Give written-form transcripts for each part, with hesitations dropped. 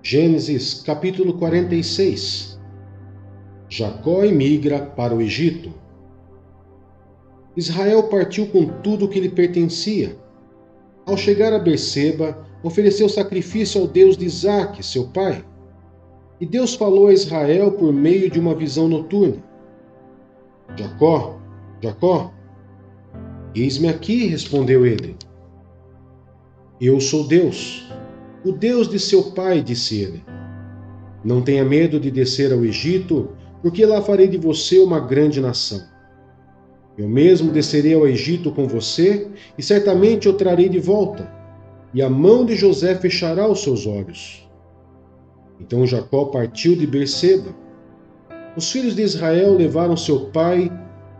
Gênesis capítulo 46. Jacó emigra para o Egito. Israel partiu com tudo o que lhe pertencia. Ao chegar a Berseba, ofereceu sacrifício ao Deus de Isaque, seu pai. E Deus falou a Israel por meio de uma visão noturna: Jacó, Jacó. Eis-me aqui, respondeu ele. Eu sou Deus, o Deus de seu pai, disse ele. Não tenha medo de descer ao Egito, porque lá farei de você uma grande nação. Eu mesmo descerei ao Egito com você, e certamente o trarei de volta, e a mão de José fechará os seus olhos. Então Jacó partiu de Berseba. Os filhos de Israel levaram seu pai,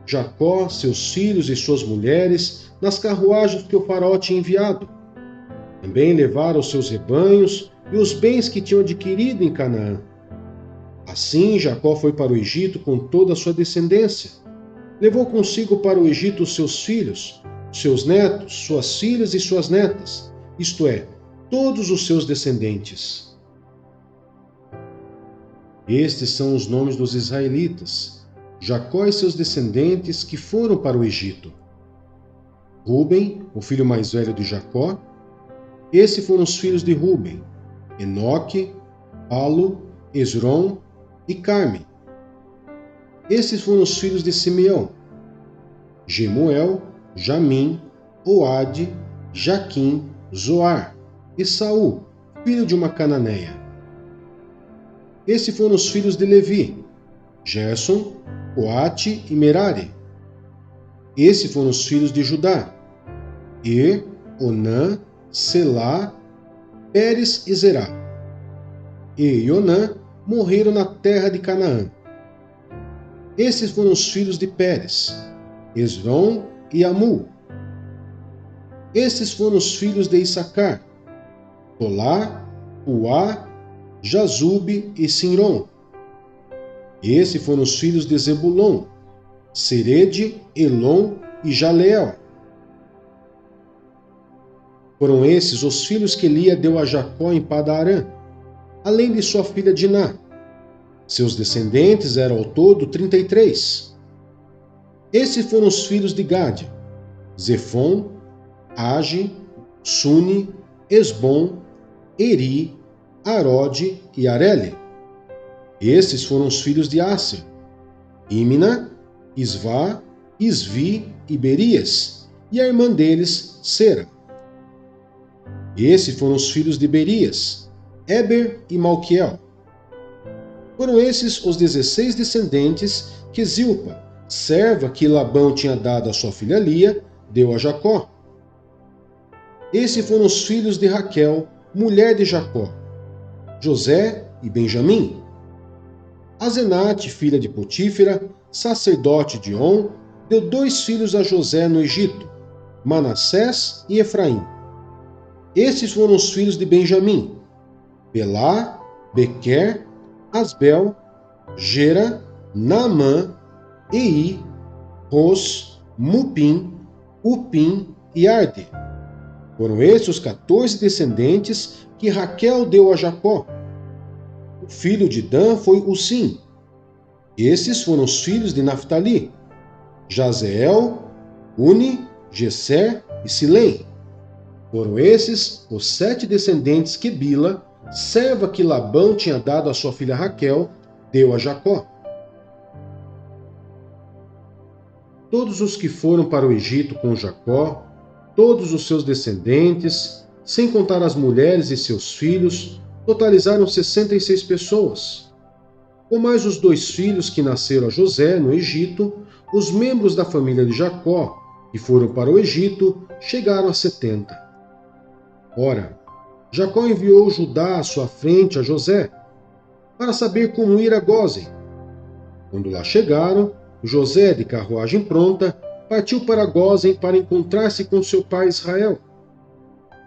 Jacó, seus filhos e suas mulheres, nas carruagens que o faraó tinha enviado. Também levaram os seus rebanhos e os bens que tinham adquirido em Canaã. Assim Jacó foi para o Egito com toda a sua descendência. Levou consigo para o Egito os seus filhos, seus netos, suas filhas e suas netas, isto é, todos os seus descendentes. Estes são os nomes dos israelitas, Jacó e seus descendentes que foram para o Egito. Ruben, o filho mais velho de Jacó. Esses foram os filhos de Ruben: Enoque, Palu, Esrom e Carme. Esses foram os filhos de Simeão: Gemuel, Jamim, Oade, Jaquim, Zoar e Saul, filho de uma cananeia. Esses foram os filhos de Levi: Gerson, Coate e Merari. Esses foram os filhos de Judá: Onã, Selá, Pérez e Zerá. E Onã morreram na terra de Canaã. Esses foram os filhos de Pérez: Esrom e Amul. Esses foram os filhos de Issacar: Tolá, Puá, Jazube e Sinrom. Esses foram os filhos de Zebulon: Serede, Elon e Jaleel. Foram esses os filhos que Lia deu a Jacó em Padan-Arã, além de sua filha Diná. Seus descendentes eram ao todo 33. Esses foram os filhos de Gade: Zefon, Age, Suni, Esbom, Eri, Arode e Areli. Esses foram os filhos de Asser: Imna, Isvá, Isvi e Berias, e a irmã deles, Sera. Esses foram os filhos de Berias: Eber e Malquiel. Foram esses os 16 descendentes que Zilpa, serva que Labão tinha dado à sua filha Lia, deu a Jacó. Esses foram os filhos de Raquel, mulher de Jacó: José e Benjamim. Asenate, filha de Potífera, sacerdote de On, deu 2 filhos a José no Egito, Manassés e Efraim. Esses foram os filhos de Benjamim: Belá, Bequer, Asbel, Gera, Naamã, Ei, Ros, Mupim, Upim e Arde. Foram esses os 14 descendentes que Raquel deu a Jacó. O filho de Dan foi Usim. Esses foram os filhos de Naftali: Jazeel, Uni, Gesser e Silém. Foram esses os 7 descendentes que Bila, serva que Labão tinha dado à sua filha Raquel, deu a Jacó. Todos os que foram para o Egito com Jacó, todos os seus descendentes, sem contar as mulheres e seus filhos, totalizaram 66 pessoas. Com mais os 2 filhos que nasceram a José no Egito, os membros da família de Jacó, que foram para o Egito, chegaram a 70. Ora, Jacó enviou Judá à sua frente a José, para saber como ir a Gósen. Quando lá chegaram, José, de carruagem pronta, partiu para Gósen para encontrar-se com seu pai Israel.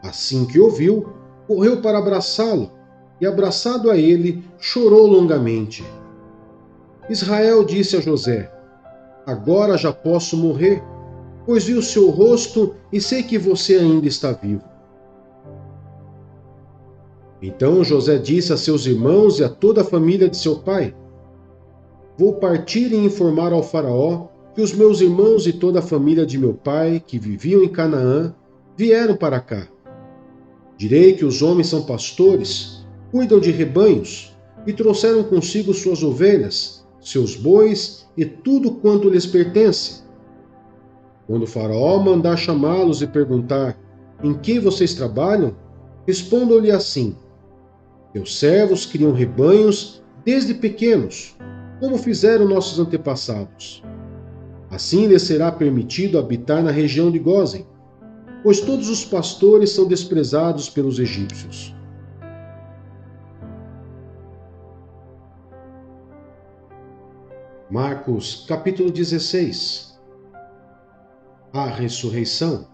Assim que o viu, correu para abraçá-lo, e abraçado a ele, chorou longamente. Israel disse a José: Agora já posso morrer, pois vi o seu rosto e sei que você ainda está vivo. Então José disse a seus irmãos e a toda a família de seu pai: Vou partir e informar ao faraó que os meus irmãos e toda a família de meu pai, que viviam em Canaã, vieram para cá. Direi que os homens são pastores, cuidam de rebanhos, e trouxeram consigo suas ovelhas, seus bois e tudo quanto lhes pertence. Quando o faraó mandar chamá-los e perguntar: Em que vocês trabalham? Respondam-lhe assim: Teus servos criam rebanhos desde pequenos, como fizeram nossos antepassados. Assim lhes será permitido habitar na região de Gósen, pois todos os pastores são desprezados pelos egípcios. Marcos, capítulo 16. A ressurreição.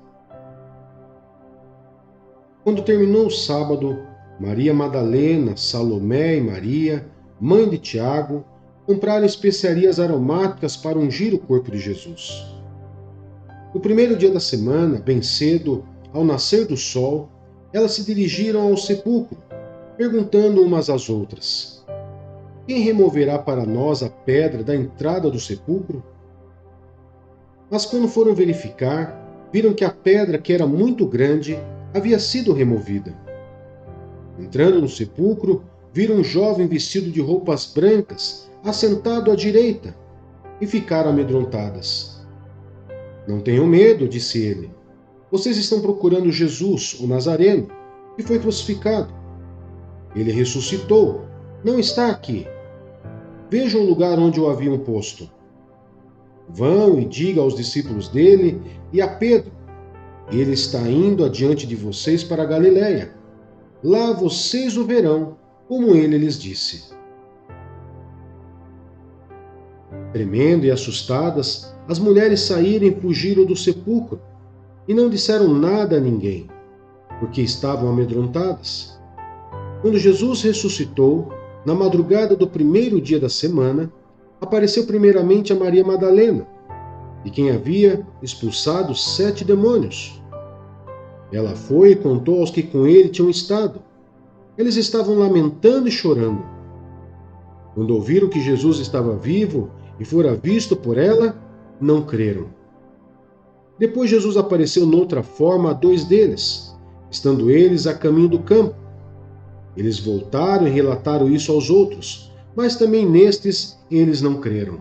Quando terminou o sábado, Maria Madalena, Salomé e Maria, mãe de Tiago, compraram especiarias aromáticas para ungir o corpo de Jesus. No primeiro dia da semana, bem cedo, ao nascer do sol, elas se dirigiram ao sepulcro, perguntando umas às outras: Quem removerá para nós a pedra da entrada do sepulcro? Mas quando foram verificar, viram que a pedra, que era muito grande, havia sido removida. Entrando no sepulcro, viram um jovem vestido de roupas brancas, assentado à direita, e ficaram amedrontadas. Não tenham medo, disse ele. Vocês estão procurando Jesus, o Nazareno, que foi crucificado. Ele ressuscitou, não está aqui. Vejam o lugar onde o haviam posto. Vão e digam aos discípulos dele e a Pedro: Ele está indo adiante de vocês para a Galiléia. Lá vocês o verão, como ele lhes disse. Tremendo e assustadas, as mulheres saíram e fugiram do sepulcro, e não disseram nada a ninguém, porque estavam amedrontadas. Quando Jesus ressuscitou, na madrugada do primeiro dia da semana, apareceu primeiramente a Maria Madalena, de quem havia expulsado 7 demônios. Ela foi e contou aos que com ele tinham estado. Eles estavam lamentando e chorando. Quando ouviram que Jesus estava vivo e fora visto por ela, não creram. Depois Jesus apareceu noutra forma a 2 deles, estando eles a caminho do campo. Eles voltaram e relataram isso aos outros, mas também nestes eles não creram.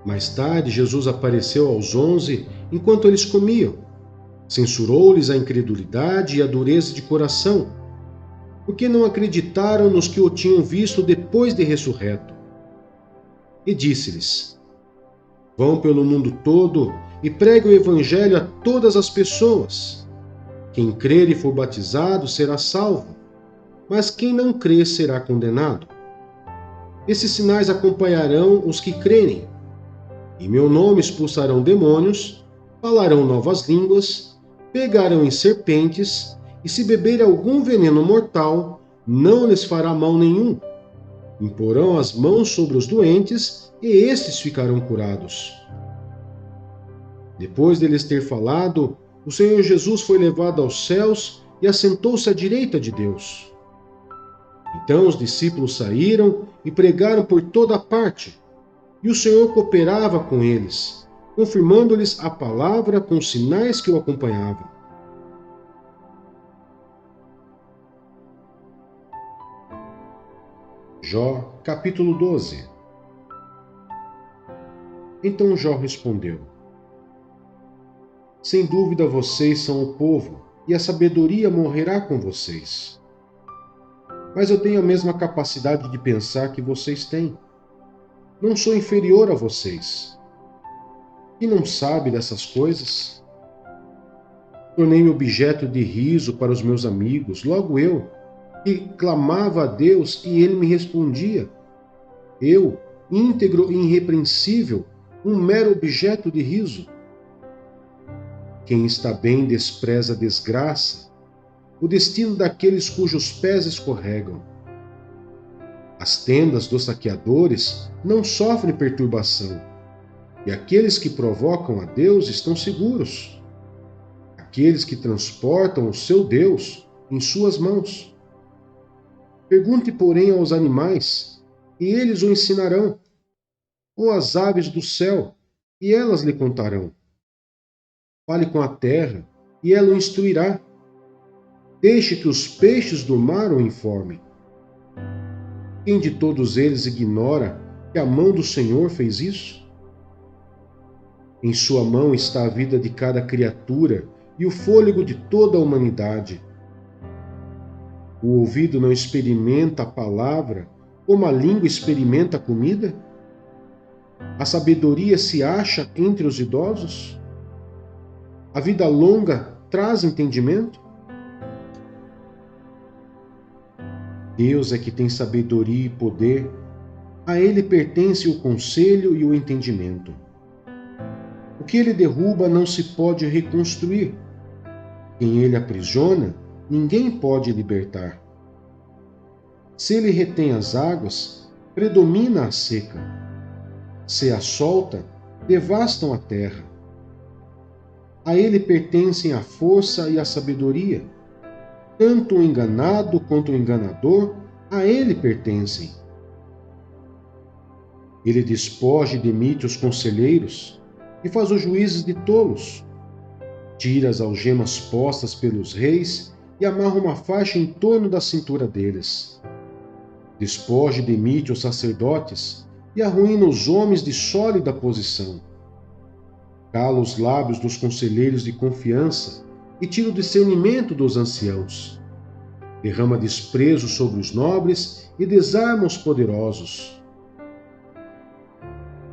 Mais tarde, Jesus apareceu aos 11 enquanto eles comiam. Censurou-lhes a incredulidade e a dureza de coração, porque não acreditaram nos que o tinham visto depois de ressurreto. E disse-lhes: Vão pelo mundo todo e preguem o evangelho a todas as pessoas. Quem crer e for batizado será salvo, mas quem não crer será condenado. Esses sinais acompanharão os que crerem. Em meu nome expulsarão demônios, falarão novas línguas, pegarão em serpentes, e se beberem algum veneno mortal, não lhes fará mal nenhum. Imporão as mãos sobre os doentes, e estes ficarão curados. Depois de lhes ter falado, o Senhor Jesus foi levado aos céus e assentou-se à direita de Deus. Então os discípulos saíram e pregaram por toda parte, e o Senhor cooperava com eles, confirmando-lhes a palavra com os sinais que o acompanhavam. Jó, capítulo 12. Então Jó respondeu: Sem dúvida vocês são o povo, e a sabedoria morrerá com vocês. Mas eu tenho a mesma capacidade de pensar que vocês têm. Não sou inferior a vocês. E não sabe dessas coisas? Tornei-me objeto de riso para os meus amigos, logo eu, que clamava a Deus e ele me respondia. Eu, íntegro e irrepreensível, um mero objeto de riso. Quem está bem despreza a desgraça, o destino daqueles cujos pés escorregam. As tendas dos saqueadores não sofrem perturbação, e aqueles que provocam a Deus estão seguros. aqueles que transportam o seu Deus em suas mãos. Pergunte, porém, aos animais, e eles o ensinarão, ou às aves do céu, e elas lhe contarão. Fale com a terra, e ela o instruirá. Deixe que os peixes do mar o informem. Quem de todos eles ignora que a mão do Senhor fez isso? Em sua mão está a vida de cada criatura e o fôlego de toda a humanidade. O ouvido não experimenta a palavra como a língua experimenta a comida? A sabedoria se acha entre os idosos? A vida longa traz entendimento? Deus é que tem sabedoria e poder. A Ele pertence o conselho e o entendimento. O que Ele derruba não se pode reconstruir. Quem Ele aprisiona, ninguém pode libertar. Se Ele retém as águas, predomina a seca. Se a solta, devastam a terra. A Ele pertencem a força e a sabedoria. Tanto o enganado quanto o enganador, a Ele pertencem. Ele despoja e demite os conselheiros e faz os juízes de tolos. Tira as algemas postas pelos reis e amarra uma faixa em torno da cintura deles. Despoja e demite os sacerdotes e arruína os homens de sólida posição. Cala os lábios dos conselheiros de confiança e tira o discernimento dos anciãos. Derrama desprezo sobre os nobres e desarma os poderosos.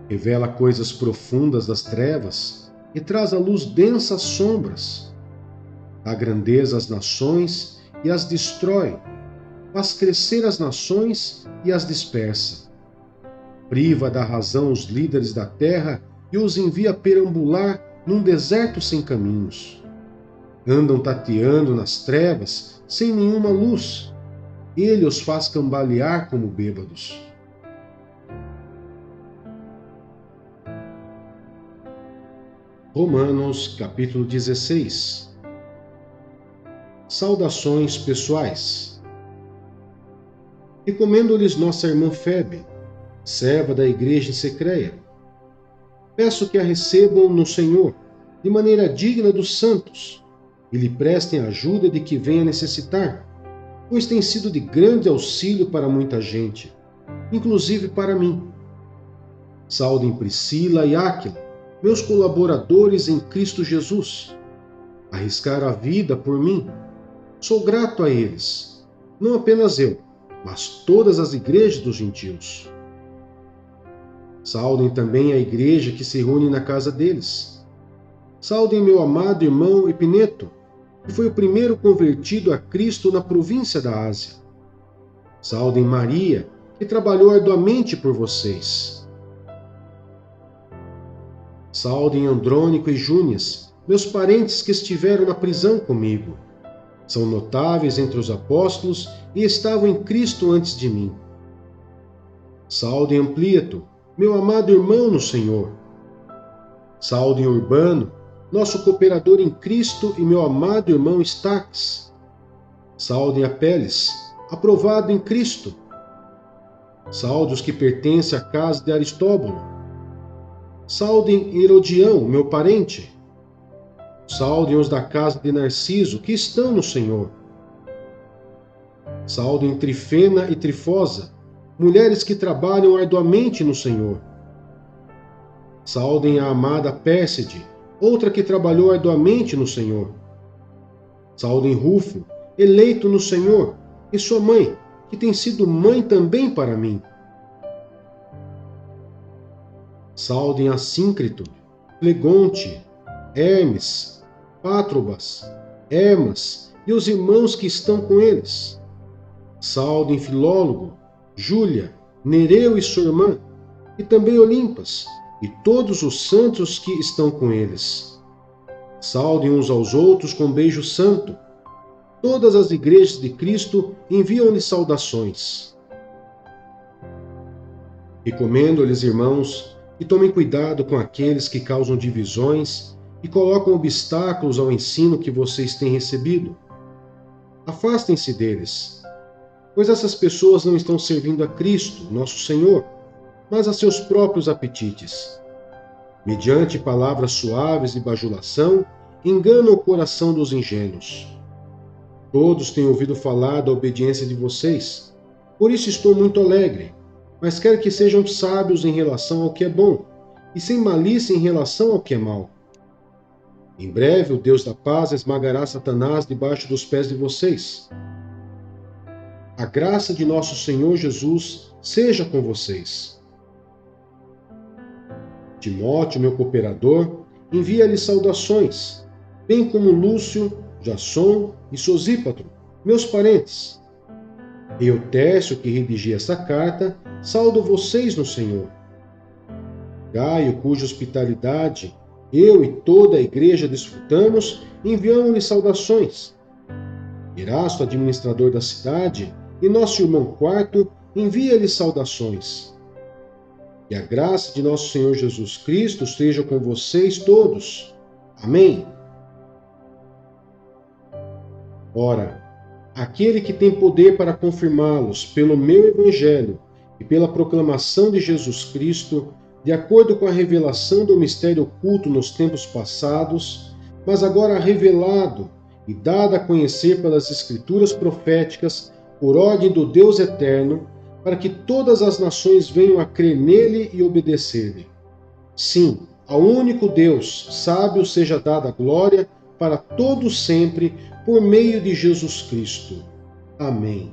Revela coisas profundas das trevas e traz à luz densas sombras. Dá grandeza às nações e as destrói. Faz crescer as nações e as dispersa. Priva da razão os líderes da terra e os envia perambular num deserto sem caminhos. Andam tateando nas trevas sem nenhuma luz. Ele os faz cambalear como bêbados. Romanos, capítulo 16. Saudações pessoais. Recomendo-lhes nossa irmã Febe, serva da igreja em Secreia. Peço que a recebam no Senhor, de maneira digna dos santos, e lhe prestem a ajuda de que venha necessitar, pois tem sido de grande auxílio para muita gente, inclusive para mim. Saudem Priscila e Áquila, meus colaboradores em Cristo Jesus. Arriscaram a vida por mim. Sou grato a eles, não apenas eu, mas todas as igrejas dos gentios. Saudem também a igreja que se reúne na casa deles. Saudem meu amado irmão Epineto, que foi o primeiro convertido a Cristo na província da Ásia. Saudem Maria, que trabalhou arduamente por vocês. Saudem Andrônico e Júnias, meus parentes que estiveram na prisão comigo. São notáveis entre os apóstolos e estavam em Cristo antes de mim. Saudem Amplíato, meu amado irmão no Senhor. Saudem Urbano, nosso cooperador em Cristo, e meu amado irmão Estaques. Saudem Apeles, aprovado em Cristo. Saudem os que pertencem à casa de Aristóbulo. Saudem Herodião, meu parente. Saudem os da casa de Narciso, que estão no Senhor. Saudem Trifena e Trifosa, mulheres que trabalham arduamente no Senhor. Saudem a amada Pérside, outra que trabalhou arduamente no Senhor. Saudem Rufo, eleito no Senhor, e sua mãe, que tem sido mãe também para mim. Saudem Assíncrito, Flegonte, Hermes, Pátrobas, Hermas e os irmãos que estão com eles. Saudem Filólogo, Júlia, Nereu e sua irmã, e também Olimpas, e todos os santos que estão com eles. Saudem uns aos outros com beijo santo. Todas as igrejas de Cristo enviam-lhe saudações. Recomendo-lhes, irmãos, que tomem cuidado com aqueles que causam divisões e colocam obstáculos ao ensino que vocês têm recebido. Afastem-se deles, pois essas pessoas não estão servindo a Cristo, nosso Senhor, mas a seus próprios apetites. Mediante palavras suaves e bajulação, enganam o coração dos ingênuos. Todos têm ouvido falar da obediência de vocês, por isso estou muito alegre, mas quero que sejam sábios em relação ao que é bom, e sem malícia em relação ao que é mau. Em breve o Deus da paz esmagará Satanás debaixo dos pés de vocês. A graça de nosso Senhor Jesus seja com vocês. Timóteo, meu cooperador, envia-lhe saudações, bem como Lúcio, Jasson e Sosípatro, meus parentes. Eutércio, que redigi esta carta, saudo vocês no Senhor. Gaio, cuja hospitalidade eu e toda a igreja desfrutamos, enviamos-lhe saudações. Erasto, administrador da cidade, e nosso irmão Quarto, envia-lhe saudações. Que a graça de nosso Senhor Jesus Cristo esteja com vocês todos. Amém. Ora, aquele que tem poder para confirmá-los pelo meu evangelho e pela proclamação de Jesus Cristo, de acordo com a revelação do mistério oculto nos tempos passados, mas agora revelado e dado a conhecer pelas Escrituras proféticas, por ordem do Deus eterno, para que todas as nações venham a crer nele e obedecer-lhe. Sim, ao único Deus, sábio seja dada a glória para todos sempre, por meio de Jesus Cristo. Amém.